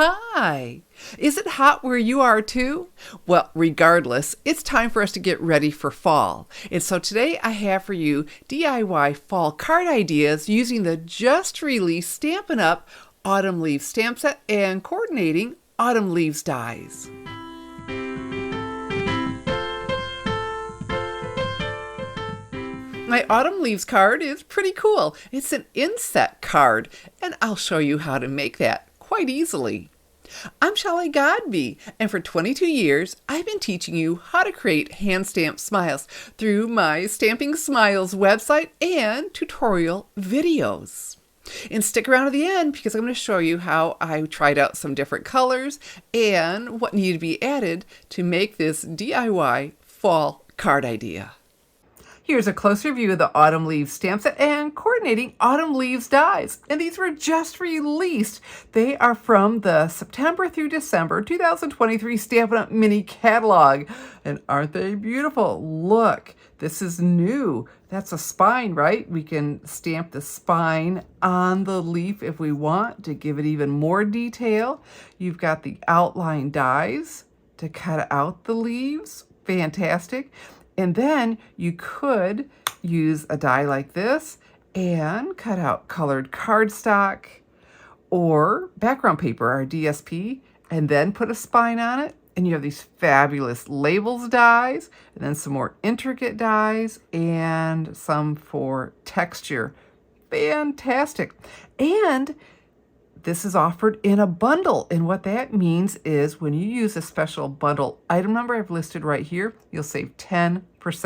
Hi! Is it hot where you are too? Well, regardless, it's time for us to get ready for fall. And so today I have for you DIY fall card ideas using the just released Stampin' Up! Autumn Leaves stamp set and coordinating autumn leaves dies. My autumn leaves card is pretty cool. It's an inset card, and I'll show you how to make that quite easily. I'm Shelley Godby, and for 22 years, I've been teaching you how to create hand-stamped smiles through my Stamping Smiles website and tutorial videos. And stick around to the end because I'm going to show you how I tried out some different colors and what needed to be added to make this DIY fall card idea. Here's a closer view of the autumn leaves stamp set and coordinating autumn leaves dies. And these were just released. They are from the September through December 2023 Stampin' Up! Mini catalog. And aren't they beautiful? Look, this is new. That's a spine, right? We can stamp the spine on the leaf if we want to give it even more detail. You've got the outline dies to cut out the leaves. Fantastic. And then you could use a die like this and cut out colored cardstock or background paper, or DSP, and then put a spine on it. And you have these fabulous labels dies, and then some more intricate dies, and some for texture. Fantastic. And this is offered in a bundle, and what that means is when you use a special bundle item number I've listed right here, you'll save 10%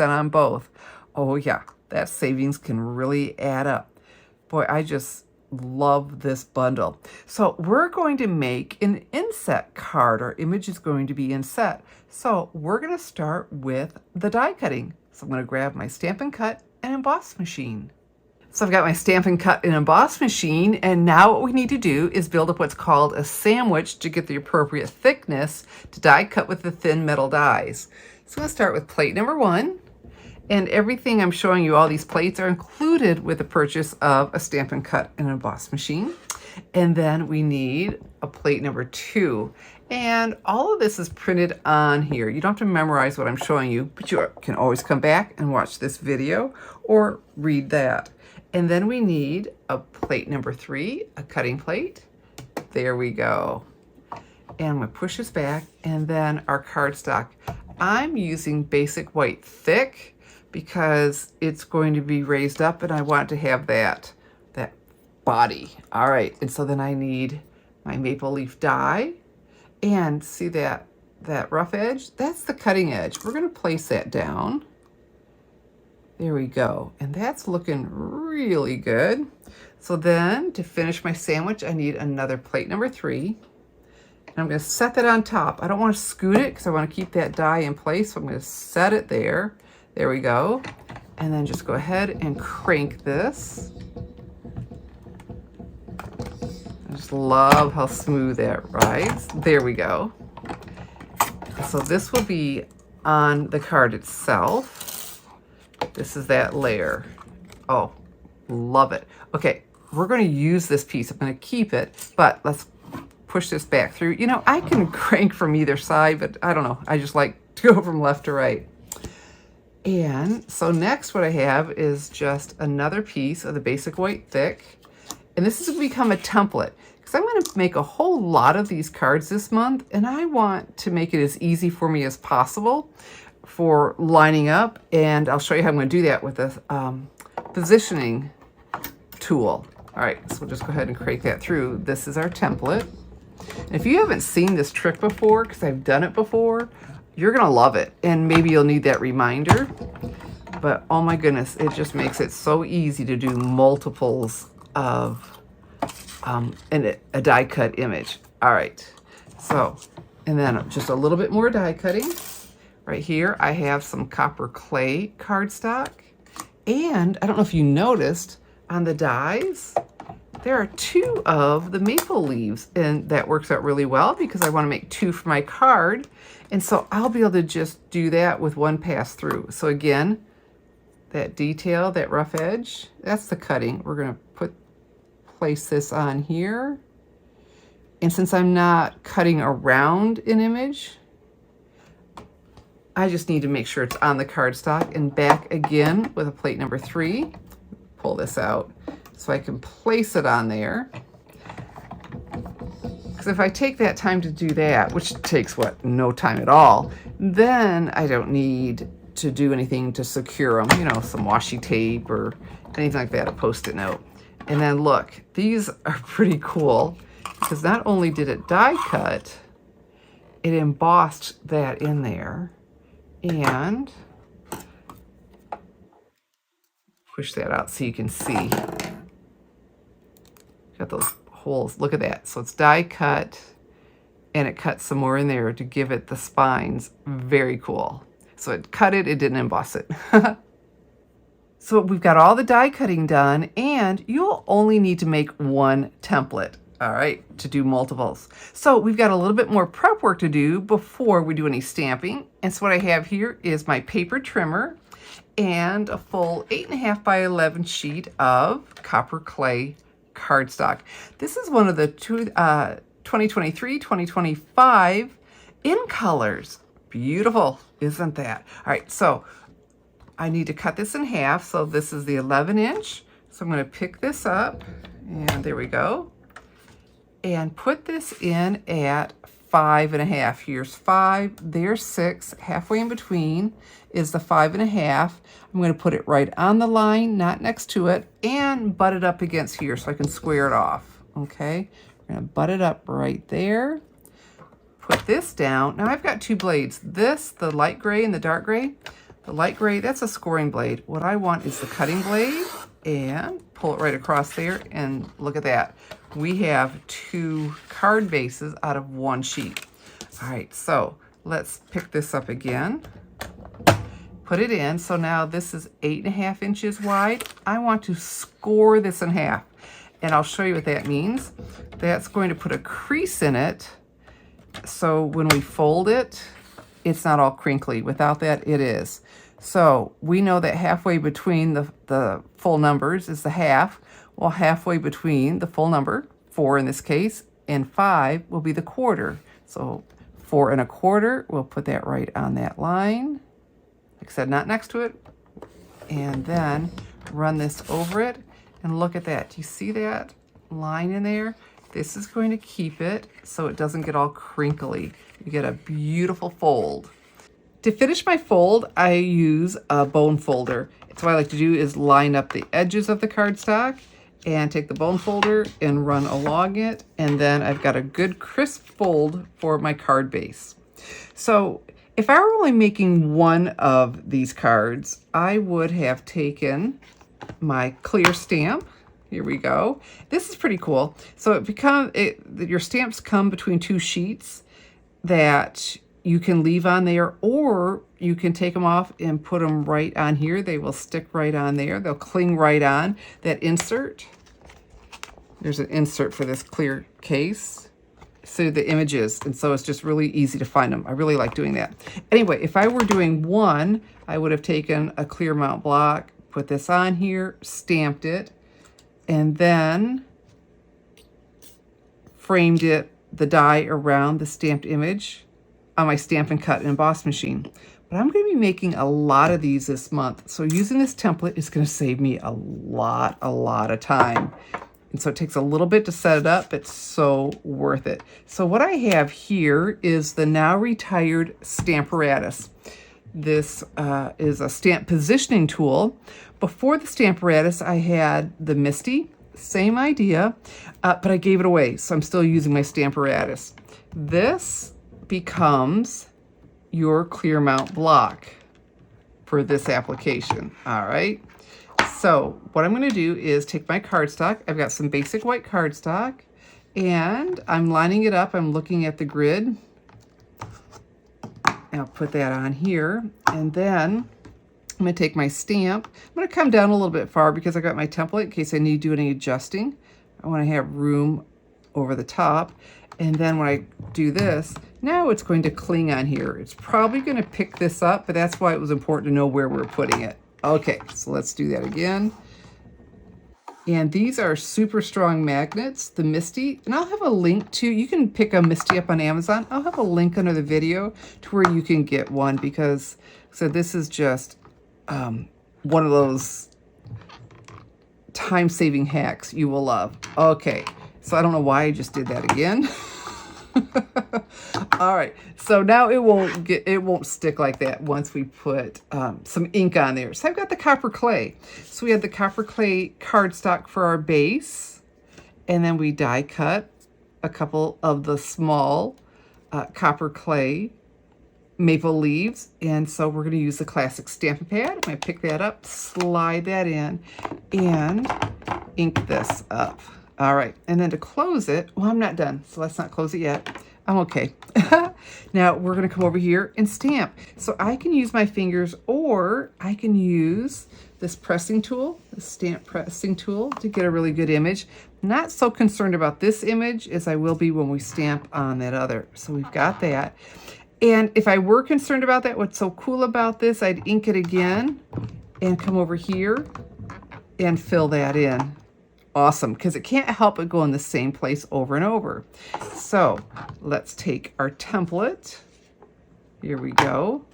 on both. Oh yeah, that savings can really add up. Boy, I just love this bundle. So we're going to make an inset card. Our image is going to be inset. So we're going to start with the die cutting. So I'm going to grab my Stampin' Cut and Emboss machine. So I've got my Stampin' Cut and Emboss machine, and now what we need to do is build up what's called a sandwich to get the appropriate thickness to die cut with the thin metal dies. So I'm going to start with plate number 1, and everything I'm showing you, all these plates, are included with the purchase of a Stampin' Cut and Emboss machine. And then we need a plate number 2. And all of this is printed on here. You don't have to memorize what I'm showing you, but you can always come back and watch this video or read that. And then we need a plate number 3, a cutting plate. There we go. And I'm going to push this back, and then our cardstock. I'm using basic white thick because it's going to be raised up, and I want to have that body. All right, and so then I need my maple leaf die, and see that rough edge? That's the cutting edge. We're going to place that down. There we go. And that's looking really good. So then to finish my sandwich, I need another plate number 3. And I'm going to set that on top. I don't want to scoot it because I want to keep that die in place. So I'm going to set it there. There we go. And then just go ahead and crank this. I just love how smooth that rides. There we go. So this will be on the card itself. This is that layer. Oh, love it. Okay, we're going to use this piece. I'm going to keep it, but let's push this back through. You know, I can crank from either side, but I don't know. I just like to go from left to right. And so next what I have is just another piece of the basic white thick. And this is going to become a template because I'm going to make a whole lot of these cards this month, and I want to make it as easy for me as possible for lining up, and I'll show you how I'm going to do that with a positioning tool. All right, so we'll just go ahead and crank that through. This is our template. And if you haven't seen this trick before, because I've done it before, you're going to love it, and maybe you'll need that reminder. But oh my goodness, it just makes it so easy to do multiples of a die cut image. All right, so, and then just a little bit more die cutting. Right here, I have some copper clay cardstock. And I don't know if you noticed on the dies, there are 2 of the maple leaves. And that works out really well because I want to make 2 for my card. And so I'll be able to just do that with one pass through. So again, that detail, that rough edge, that's the cutting. We're going to place this on here. And since I'm not cutting around an image, I just need to make sure it's on the cardstock and back again with a plate number 3. Pull this out so I can place it on there. Because if I take that time to do that, which takes what, no time at all, then I don't need to do anything to secure them, you know, some washi tape or anything like that, a Post-it note. And then look, these are pretty cool because not only did it die cut, it embossed that in there. And push that out so you can see. Got those holes. Look at that. So it's die cut, and it cut some more in there to give it the spines. Very cool. So it cut it, it didn't emboss it. So we've got all the die cutting done, and you'll only need to make one template, all right, to do multiples. So we've got a little bit more prep work to do before we do any stamping. And so what I have here is my paper trimmer and a full 8.5 by 11 sheet of copper clay cardstock. This is one of the 2023, 2025 in colors. Beautiful, isn't that? All right, so I need to cut this in half. So this is the 11-inch. So I'm going to pick this up, and there we go, and put this in at 5.5. Here's 5, there's 6. Halfway in between is the 5.5. I'm going to put it right on the line, not next to it, and butt it up against here so I can square it off. Okay, we're going to butt it up right there. Put this down. Now I've got 2 blades. This, the light gray and the dark gray. The light gray, that's a scoring blade. What I want is the cutting blade, and pull it right across there, and look at that. We have 2 card bases out of 1 sheet. All right, so let's pick this up again. Put it in. So now this is 8.5 inches wide. I want to score this in half, and I'll show you what that means. That's going to put a crease in it, so when we fold it, it's not all crinkly. Without that, it is. So we know that halfway between the full numbers is the half. Well, halfway between the full number, 4 in this case, and 5 will be the quarter. So 4 1/4, we'll put that right on that line. Like I said, not next to it. And then run this over it, and look at that. Do you see that line in there? This is going to keep it so it doesn't get all crinkly. You get a beautiful fold. To finish my fold, I use a bone folder. So what I like to do is line up the edges of the cardstock and take the bone folder and run along it. And then I've got a good crisp fold for my card base. So if I were only making one of these cards, I would have taken my clear stamp. Here we go. This is pretty cool. So your stamps come between 2 sheets that you can leave on there, or you can take them off and put them right on here. They will stick right on there. They'll cling right on. That insert, there's an insert for this clear case, so the images, and so it's just really easy to find them. I really like doing that. Anyway, if I were doing one, I would have taken a clear mount block, put this on here, stamped it, and then framed it, the die around the stamped image on my Stampin' Cut and Emboss machine. But I'm going to be making a lot of these this month, so using this template is going to save me a lot of time. And so it takes a little bit to set it up, but so worth it. So what I have here is the now retired Stamparatus. This is a stamp positioning tool. Before the Stamparatus, I had the Misty, same idea, but I gave it away, so I'm still using my Stamparatus. This becomes your clear mount block for this application. All right. So what I'm going to do is take my cardstock. I've got some basic white cardstock, and I'm lining it up. I'm looking at the grid. And I'll put that on here, and then I'm going to take my stamp. I'm going to come down a little bit far because I got my template in case I need to do any adjusting. I want to have room over the top. And then when I do this, now it's going to cling on here. It's probably going to pick this up, but that's why it was important to know where we're putting it. Okay, so let's do that again. And these are super strong magnets, the Misty. And I'll have a link to, you can pick a Misty up on Amazon. I'll have a link under the video to where you can get one because, so this is just one of those time-saving hacks you will love. Okay, so I don't know why I just did that again. All right, so now it won't stick like that once we put some ink on there. So I've got the copper clay. So we had the copper clay cardstock for our base, and then we die cut a couple of the small copper clay maple leaves, and so we're going to use the classic Stampin' pad. I'm going to pick that up, slide that in, and ink this up. All right, and then to close it, well, I'm not done, so let's not close it yet. I'm okay. Now we're going to come over here and stamp. So I can use my fingers, or I can use this pressing tool, the stamp pressing tool, to get a really good image. Not so concerned about this image as I will be when we stamp on that other. So we've got that. And if I were concerned about that, what's so cool about this, I'd ink it again and come over here and fill that in. Awesome, because it can't help but go in the same place over and over. So let's take our template. Here we go.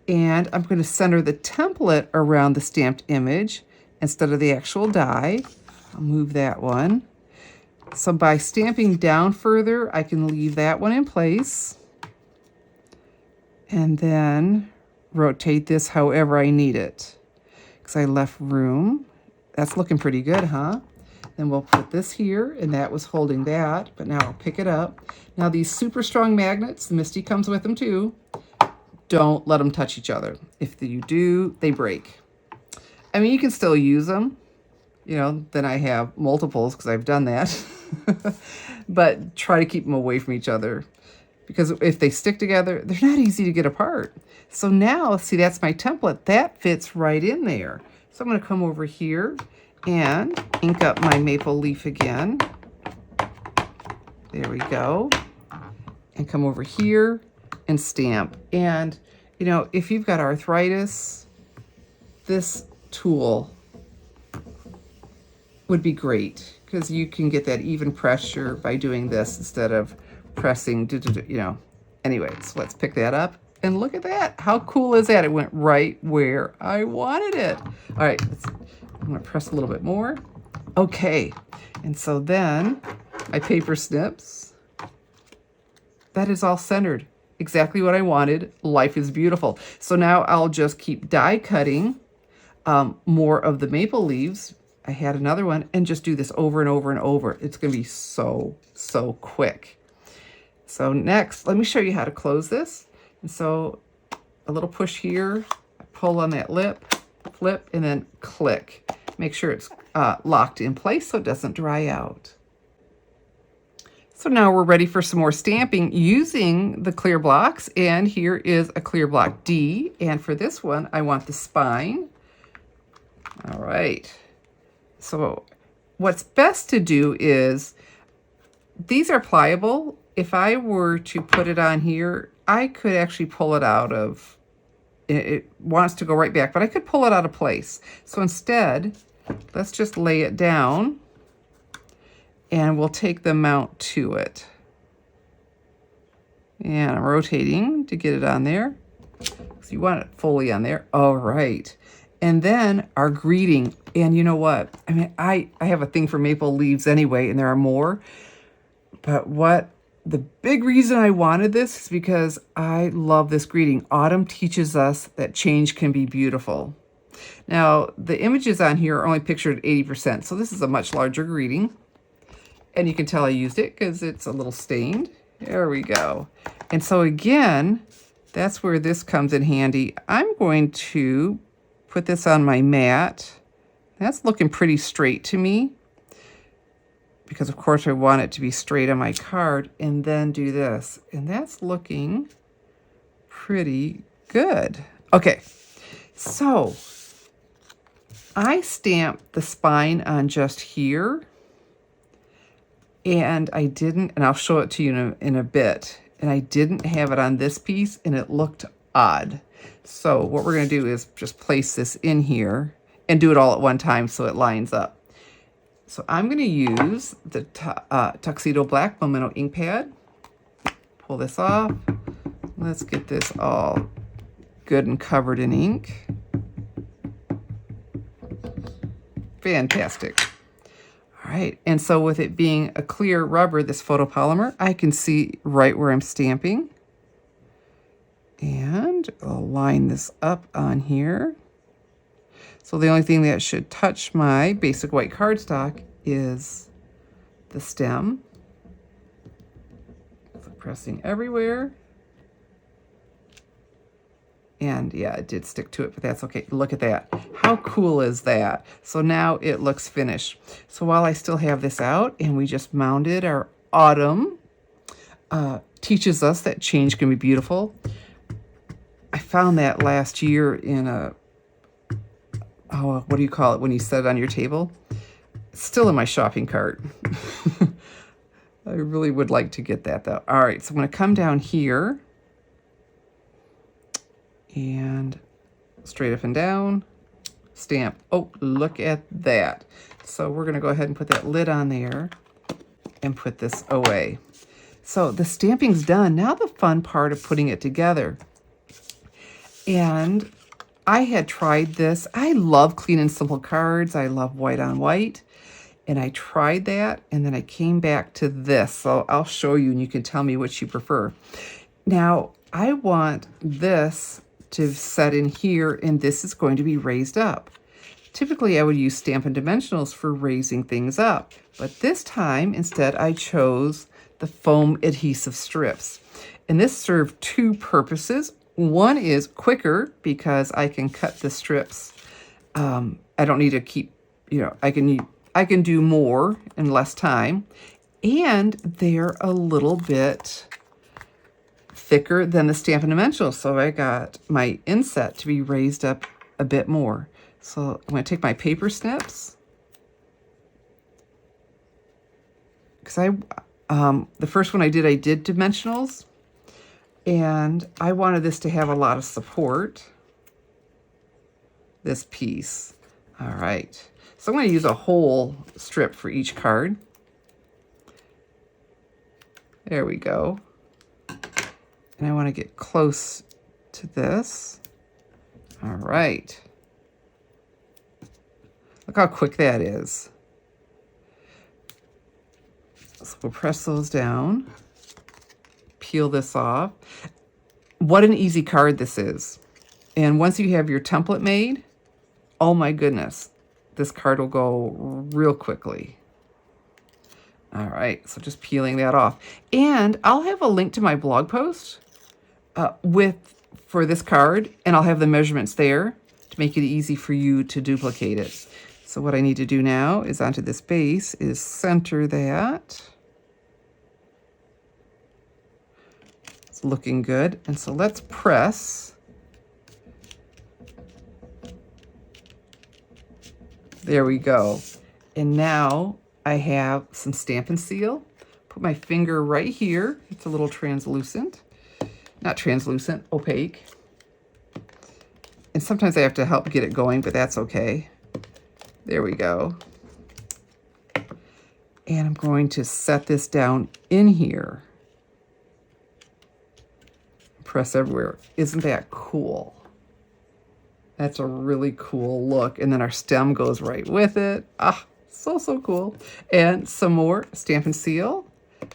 And I'm going to center the template around the stamped image instead of the actual die. I'll move that one. So by stamping down further, I can leave that one in place. And then rotate this however I need it, because I left room. That's looking pretty good, huh? Then we'll put this here, and that was holding that, but now I'll pick it up. Now these super strong magnets, the Misty comes with them too. Don't let them touch each other. If you do, they break. I mean, you can still use them. You know, then I have multiples because I've done that. But try to keep them away from each other, because if they stick together, they're not easy to get apart. So now, see, that's my template. That fits right in there. So I'm going to come over here and ink up my maple leaf again. There we go. And come over here and stamp. And, you know, if you've got arthritis, this tool would be great, because you can get that even pressure by doing this instead of pressing, you know. Anyway, so let's pick that up. And look at that. How cool is that? It went right where I wanted it. All right, I'm going to press a little bit more. Okay, and so then my paper snips. That is all centered. Exactly what I wanted. Life is beautiful. So now I'll just keep die cutting more of the maple leaves. I had another one, and just do this over and over and over. It's going to be so quick. So next, let me show you how to close this. And so a little push here, pull on that lip, flip, and then click. Make sure it's locked in place so it doesn't dry out. So now we're ready for some more stamping using the clear blocks. And here is a clear block D. And for this one, I want the spine. All right. So what's best to do is, these are pliable. If I were to put it on here, I could actually pull it out of, it wants to go right back, but I could pull it out of place. So instead, let's just lay it down, and we'll take the mount to it. And I'm rotating to get it on there. So you want it fully on there. All right. And then our greeting. And you know what? I mean, I have a thing for maple leaves anyway, and there are more. But the big reason I wanted this is because I love this greeting. Autumn teaches us that change can be beautiful. Now, the images on here are only pictured at 80%, so this is a much larger greeting. And you can tell I used it because it's a little stained. There we go. And so again, that's where this comes in handy. I'm going to put this on my mat. That's looking pretty straight to me, because of course I want it to be straight on my card, and then do this. And that's looking pretty good. Okay, so I stamped the spine on just here, and I didn't, and I'll show it to you in a bit, and I didn't have it on this piece, and it looked odd. So what we're going to do is just place this in here and do it all at one time so it lines up. So I'm going to use the Tuxedo Black Memento ink pad. Pull this off. Let's get this all good and covered in ink. Fantastic. All right, and so with it being a clear rubber, this photopolymer, I can see right where I'm stamping. And I'll line this up on here. So the only thing that should touch my basic white cardstock is the stem. So pressing everywhere. And yeah, it did stick to it, but that's okay. Look at that. How cool is that? So now it looks finished. So while I still have this out and we just mounted our autumn, teaches us that change can be beautiful. I found that last year in a, oh, what do you call it when you set it on your table? It's still in my shopping cart. I really would like to get that though. All right, so I'm going to come down here and straight up and down, stamp. Oh, look at that. So we're going to go ahead and put that lid on there and put this away. So the stamping's done. Now the fun part of putting it together. And I had tried this. I love clean and simple cards. I love white on white. And I tried that, and then I came back to this. So I'll show you, and you can tell me which you prefer. Now, I want this to set in here, and this is going to be raised up. Typically, I would use Stampin' Dimensionals for raising things up. But this time, instead, I chose the foam adhesive strips. And this served two purposes. One is quicker, because I can cut the strips. I don't need to keep, I can do more in less time, and they're a little bit thicker than the Stampin' Dimensionals, so I got my inset to be raised up a bit more. So I'm going to take my paper snips, because the first one I did dimensionals, and I wanted this to have a lot of support, this piece. All right. So I'm going to use a whole strip for each card. There we go. And I want to get close to this. All right. Look how quick that is. So we'll press those down. Peel this off. What an easy card this is. And once you have your template made, oh my goodness, this card will go real quickly. All right, so just peeling that off. And I'll have a link to my blog post for this card, and I'll have the measurements there to make it easy for you to duplicate it. So what I need to do now is onto this base is center that. It's looking good. And so let's press. There we go. And now I have some Stampin' Seal. Put my finger right here. It's a little translucent. Not translucent, opaque. And sometimes I have to help get it going, but that's okay. There we go. And I'm going to set this down in here. Press everywhere. Isn't that cool? That's a really cool look. And then our stem goes right with it. Ah, so cool. And some more Stampin' Seal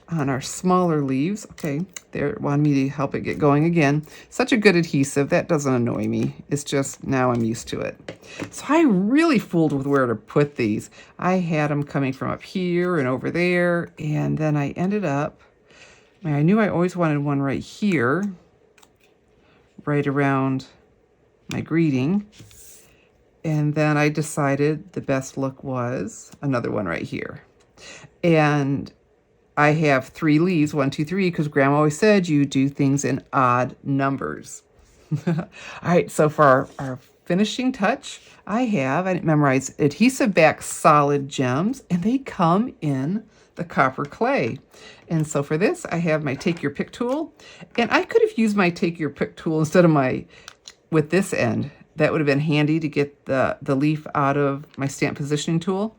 on our smaller leaves. Okay, there, wanted me to help it get going again. Such a good adhesive. That doesn't annoy me. It's just now I'm used to it. So I really fooled with where to put these. I had them coming from up here and over there. And then I ended up, I knew I always wanted one right here, right around my greeting. And then I decided the best look was another one right here. And I have 3 leaves, 1, 2, 3, because Grandma always said you do things in odd numbers. All right, so for our finishing touch, I didn't memorize, adhesive back solid gems, and they come in the copper clay. And so for this, I have my Take Your Pick tool, and I could have used my Take Your Pick tool instead of with this end. That would have been handy to get the leaf out of my stamp positioning tool.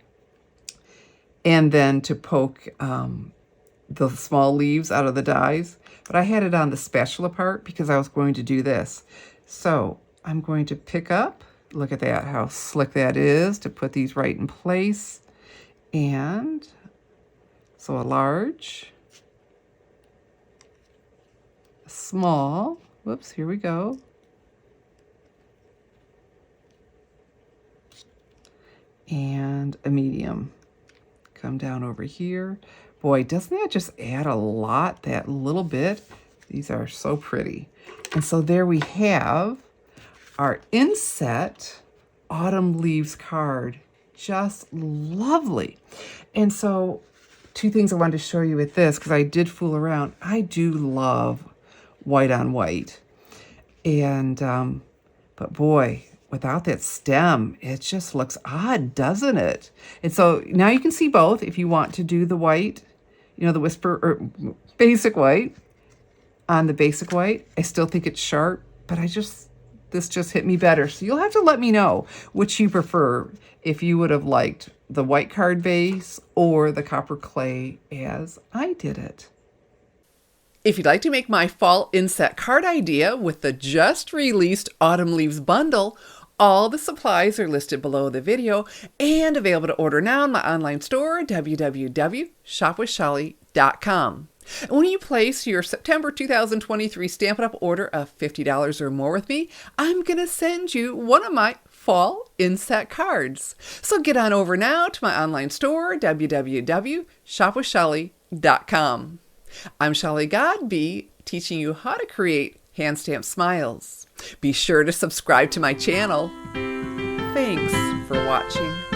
and then to poke the small leaves out of the dies. But I had it on the spatula part because I was going to do this. So I'm going to pick up, look at that, how slick that is to put these right in place. And so a large, a small, whoops, here we go. And a medium. Come down over here. Boy, doesn't that just add a lot, that little bit? These are so pretty. And so there we have our inset autumn leaves card. Just lovely. And so 2 things I wanted to show you with this, because I did fool around. I do love white on white. And, but boy, without that stem, it just looks odd, doesn't it? And so now you can see both if you want to do the white, you know, the whisper or basic white on the basic white. I still think it's sharp, but this just hit me better. So you'll have to let me know which you prefer, if you would have liked the white card base or the copper clay as I did it. If you'd like to make my fall inset card idea with the just released Autumn Leaves bundle, all the supplies are listed below the video and available to order now in my online store, www.shopwithshelley.com. And when you place your September 2023 Stampin' Up! Order of $50 or more with me, I'm going to send you one of my fall inset cards. So get on over now to my online store, www.shopwithshelley.com. I'm Shelley Godby, teaching you how to create hand stamp smiles. Be sure to subscribe to my channel. Thanks for watching.